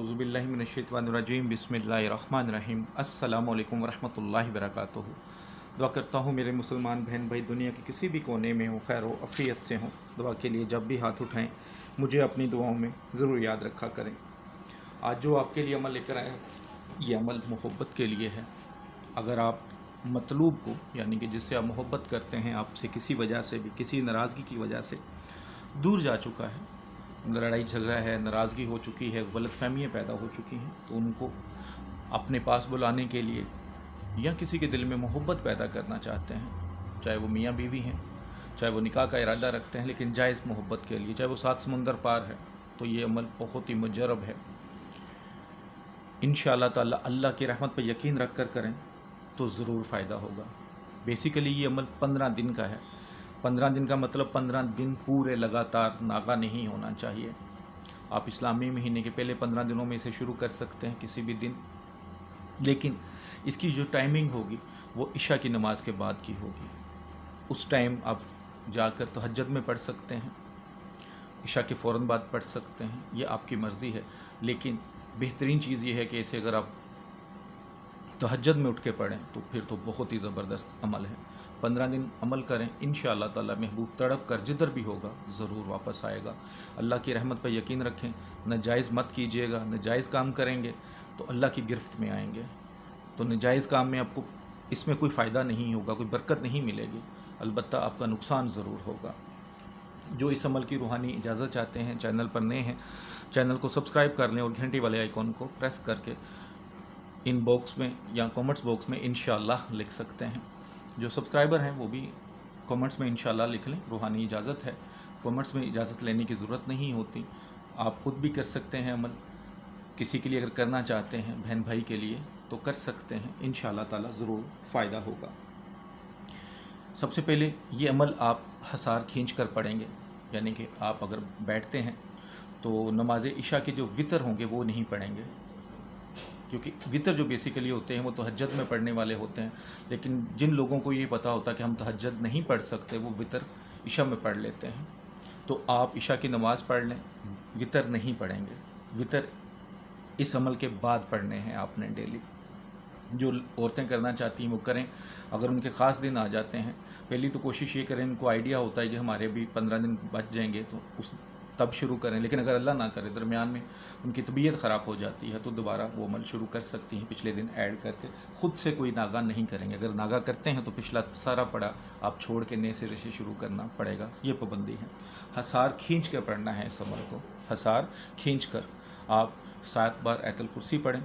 औज़ुबिल्लाहि मिनश्शैतानिर्रजीम बिस्मिल्लाहिर्रहमानिर्रहीम अस्सलामु अलैकुम वरहमतुल्लाहि वबरकातुहू। दुआ करता हूँ मेरे मुसलमान बहन भाई दुनिया के किसी भी कोने में हो, खैर व अफ़ियत से हों। दुआ के लिए जब भी हाथ उठाएं मुझे अपनी दुआओं में ज़रूर याद रखा करें। आज जो आपके लिए अमल लेकर आया ये अमल मोहब्बत के लिए है। अगर आप मतलूब को यानी कि जिससे आप मोहब्बत करते हैं, आपसे किसी वजह से भी, किसी नाराज़गी की वजह से दूर जा चुका है, लड़ाई झगड़ा है, नाराज़गी हो चुकी है, गलतफहमियाँ पैदा हो चुकी हैं, तो उनको अपने पास बुलाने के लिए या किसी के दिल में मोहब्बत पैदा करना चाहते हैं, चाहे वो मियाँ बीवी हैं, चाहे वो निकाह का इरादा रखते हैं लेकिन जायज़ मोहब्बत के लिए, चाहे वो 7 समुंदर पार है, तो ये अमल बहुत ही मुजरब है। इंशाअल्लाह ताला अल्लाह की रहमत पर यकीन रख कर करें तो ज़रूर फ़ायदा होगा। बेसिकली ये अमल 15 दिन का है। 15 दिन का मतलब 15 दिन पूरे लगातार नागा नहीं होना चाहिए। आप इस्लामी महीने के पहले 15 दिनों में इसे शुरू कर सकते हैं किसी भी दिन, लेकिन इसकी जो टाइमिंग होगी वो इशा की नमाज़ के बाद की होगी। उस टाइम आप जाकर तहज्जुद में पढ़ सकते हैं, इशा के फ़ौरन बाद पढ़ सकते हैं, ये आपकी मर्ज़ी है। लेकिन बेहतरीन चीज़ ये है कि इसे अगर आप तहज्जुद में उठ के पढ़ें तो फिर तो बहुत ही ज़बरदस्त अमल है। 15 दिन अमल करें, इंशाअल्लाह ताला महबूब तड़प कर जिधर भी होगा ज़रूर वापस आएगा। अल्लाह की रहमत पर यकीन रखें, नाजायज़ मत कीजिएगा। नाजायज़ काम करेंगे तो अल्लाह की गिरफ्त में आएंगे, तो नाजायज़ काम में आपको इसमें कोई फ़ायदा नहीं होगा, कोई बरकत नहीं मिलेगी, अलबत्ता आपका नुकसान ज़रूर होगा। जो इस अमल की रूहानी इजाज़त चाहते हैं, चैनल पर नए हैं, चैनल को सब्सक्राइब कर लें और घंटी वाले आइकॉन को प्रेस करके इन बॉक्स में या कमेंट्स बॉक्स में इंशाअल्लाह लिख सकते हैं। जो सब्सक्राइबर हैं वो भी कमेंट्स में इंशाअल्लाह लिख लें, रूहानी इजाज़त है, कमेंट्स में इजाज़त लेने की ज़रूरत नहीं होती। आप ख़ुद भी कर सकते हैं अमल, किसी के लिए अगर करना चाहते हैं बहन भाई के लिए तो कर सकते हैं, इंशाअल्लाह ताला ज़रूर फ़ायदा होगा। सबसे पहले ये अमल आप हसार खींच कर पढ़ेंगे, यानी कि आप अगर बैठते हैं तो नमाज इशा के जो वितर होंगे वो नहीं पढ़ेंगे, क्योंकि वितर जो बेसिकली होते हैं वो तहज्जुद में पढ़ने वाले होते हैं। लेकिन जिन लोगों को ये पता होता है कि हम तहज्जुद नहीं पढ़ सकते वो वितर इशा में पढ़ लेते हैं, तो आप इशा की नमाज़ पढ़ लें, वितर नहीं पढ़ेंगे। वितर इस अमल के बाद पढ़ने हैं आपने डेली। जो औरतें करना चाहती हैं वो करें। अगर उनके ख़ास दिन आ जाते हैं, पहली तो कोशिश ये करें, उनको आइडिया होता है कि हमारे भी 15 दिन बच जाएंगे तो उस तब शुरू करें। लेकिन अगर अल्लाह ना करे दरमियान में उनकी तबीयत ख़राब हो जाती है तो दोबारा वो अमल शुरू कर सकती हैं, पिछले दिन ऐड करके। ख़ुद से कोई नागा नहीं करेंगे। अगर नागा करते हैं तो पिछला सारा पढ़ा आप छोड़ के नए सिरे से शुरू करना पड़ेगा, ये पाबंदी है। हसार खींच कर पढ़ना है इस अमल को। हसार खींच कर आप 7 बार आयतुल कुर्सी पढ़ें,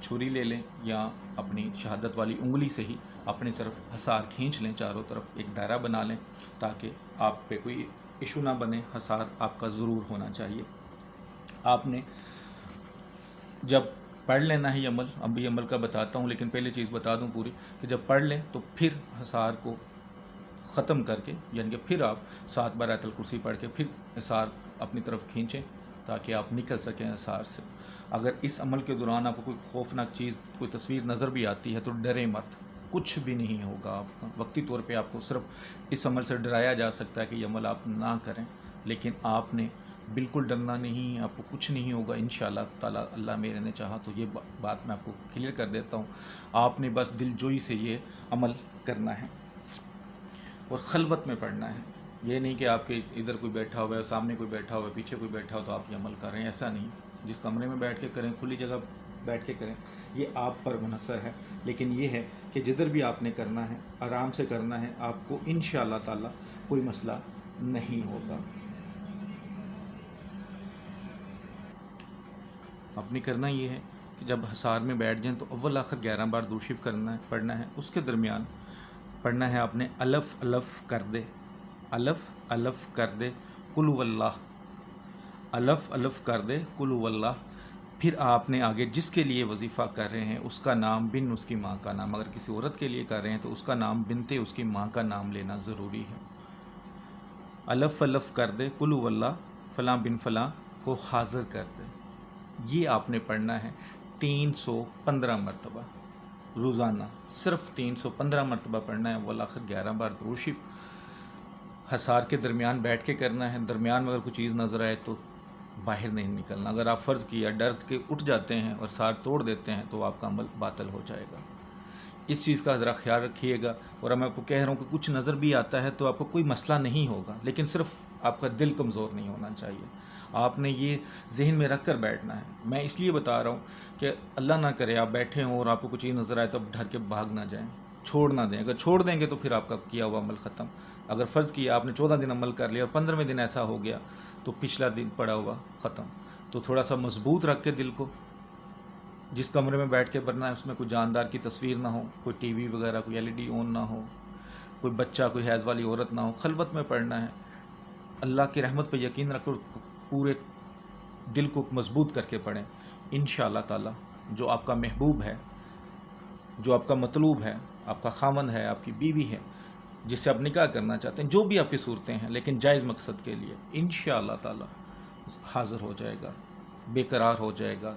छुरी ले लें या अपनी शहादत वाली उंगली से ही अपनी तरफ हसार खींच लें, चारों तरफ एक दायरा बना लें ताकि आप पे कोई इशू ना बने। हसार आपका ज़रूर होना चाहिए। आपने जब पढ़ लेना है ये अमल, अभी अमल का बताता हूँ लेकिन पहले चीज़ बता दूँ पूरी कि जब पढ़ लें तो फिर हसार को ख़त्म करके, यानी कि फिर आप 7 बार आयतुल कुर्सी पढ़ के फिर हसार अपनी तरफ खींचें ताकि आप निकल सकें हसार से। अगर इस अमल के दौरान आपको कोई खौफनाक चीज़, कोई तस्वीर नज़र भी आती है तो डरे मत, कुछ भी नहीं होगा आपका। वक्ती तौर पे आपको सिर्फ इस अमल से डराया जा सकता है कि ये अमल आप ना करें, लेकिन आपने बिल्कुल डरना नहीं, आपको कुछ नहीं होगा इंशाअल्लाह ताला। अल्लाह मेरे ने चाहा तो ये बात मैं आपको क्लियर कर देता हूँ। आपने बस दिलजोई से ये अमल करना है और खलवत में पढ़ना है। ये नहीं कि आपके इधर कोई बैठा हुआ है, सामने कोई बैठा हुआ है, पीछे कोई बैठा हो तो आप ये अमल कर रहे हैं, ऐसा नहीं। जिस कमरे में बैठ के करें, खुली जगह बैठ के करें, ये आप पर मुनहसर है। लेकिन ये है कि जिधर भी आपने करना है आराम से करना है, आपको इंशाअल्लाह ताला कोई मसला नहीं होगा। आपने करना ये है कि जब हसार में बैठ जाएं तो अव्वल आखिर 11 बार दुरूद शरीफ पढ़ना है। उसके दरमियान पढ़ना है आपने अलफ अलफ कर दे, अलफ अलफ कर दे कुल वल्लाह, अलफ अलफ कर दे कुल वल्लाह। फिर आपने आगे जिसके लिए वजीफ़ा कर रहे हैं उसका नाम बिन उसकी माँ का नाम, अगर किसी औरत के लिए कर रहे हैं तो उसका नाम बिनते उसकी माँ का नाम लेना ज़रूरी है। अलफ अलफ कर दे कुल वल्लाह फ़लाँ बिन फ़लाँ को हाज़िर कर दे, ये आपने पढ़ना है 315 मरतबा रोज़ाना, सिर्फ 315 मरतबा पढ़ना है। वल्लाह आखिर 11 बार दुरूद शरीफ हसार के दरमियान बैठ के करना है। दरमियान में अगर कोई चीज़ नज़र आए तो बाहर नहीं निकलना। अगर आप फ़र्ज़ किया डर के उठ जाते हैं और सार तोड़ देते हैं तो आपका अमल बातिल हो जाएगा। इस चीज़ का ज़रा ख्याल रखिएगा। और मैं आपको कह रहा हूँ कि कुछ नज़र भी आता है तो आपको कोई मसला नहीं होगा, लेकिन सिर्फ आपका दिल कमज़ोर नहीं होना चाहिए। आपने ये जहन में रख कर बैठना है। मैं इसलिए बता रहा हूँ कि अल्लाह ना करे आप बैठे हों और आपको कुछ चीज़ नज़र आए तो आप डर के भाग ना जाएँ, छोड़ ना दें। अगर छोड़ देंगे तो फिर आपका किया हुआ अमल ख़त्म। अगर फ़र्ज़ किया आपने 14 दिन अमल कर लिया और 15वें दिन ऐसा हो गया तो पिछला दिन पड़ा हुआ ख़त्म। तो थोड़ा सा मजबूत रख के दिल को, जिस कमरे में बैठ के पढ़ना है उसमें कोई जानदार की तस्वीर ना हो, कोई टीवी वगैरह कोई एलईडी ऑन ना हो, कोई बच्चा कोई हैज़ वाली औरत ना हो, खलवत में पढ़ना है। अल्लाह की रहमत पे यकीन रखकर पूरे दिल को मजबूत करके पढ़ें। इंशाअल्लाह ताला जो आपका महबूब है, जो आपका मतलूब है, आपका खामन है, आपकी बीवी है, जिससे आप निकाह करना चाहते हैं, जो भी आपकी सूरतें हैं लेकिन जायज़ मकसद के लिए, इंशाअल्लाह ताला हाज़िर हो जाएगा, बेकरार हो जाएगा,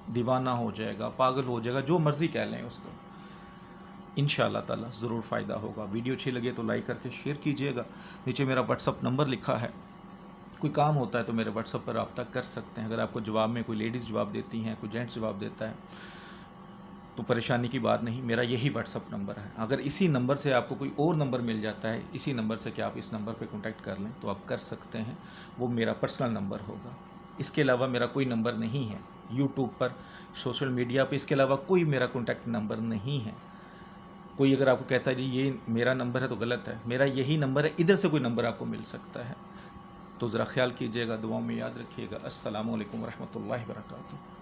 दीवाना हो जाएगा, पागल हो जाएगा, जो मर्ज़ी कह लें उसको। इंशाअल्लाह ताला ज़रूर फ़ायदा होगा। वीडियो अच्छी लगे तो लाइक करके शेयर कीजिएगा। नीचे मेरा व्हाट्सअप नंबर लिखा है, कोई काम होता है तो मेरे व्हाट्सअप पर रब्ता कर सकते हैं। अगर आपको जवाब में कोई लेडीज़ जवाब देती हैं, कोई जेंट्स जवाब देता है तो परेशानी की बात नहीं, मेरा यही व्हाट्सअप नंबर है। अगर इसी नंबर से आपको कोई और नंबर मिल जाता है, इसी नंबर से कि आप इस नंबर पे कांटेक्ट कर लें तो आप कर सकते हैं, वो मेरा पर्सनल नंबर होगा। इसके अलावा मेरा कोई नंबर नहीं है यूट्यूब पर, सोशल मीडिया पे, इसके अलावा कोई मेरा कॉन्टैक्ट नंबर नहीं है। कोई अगर आपको कहता है जी ये मेरा नंबर है तो गलत है, मेरा यही नंबर है, इधर से कोई नंबर आपको मिल सकता है। तो ज़रा ख्याल कीजिएगा, दुआओं में याद रखिएगा। अस्सलामु अलैकुम रहमतुल्लाहि व बरकातुहू।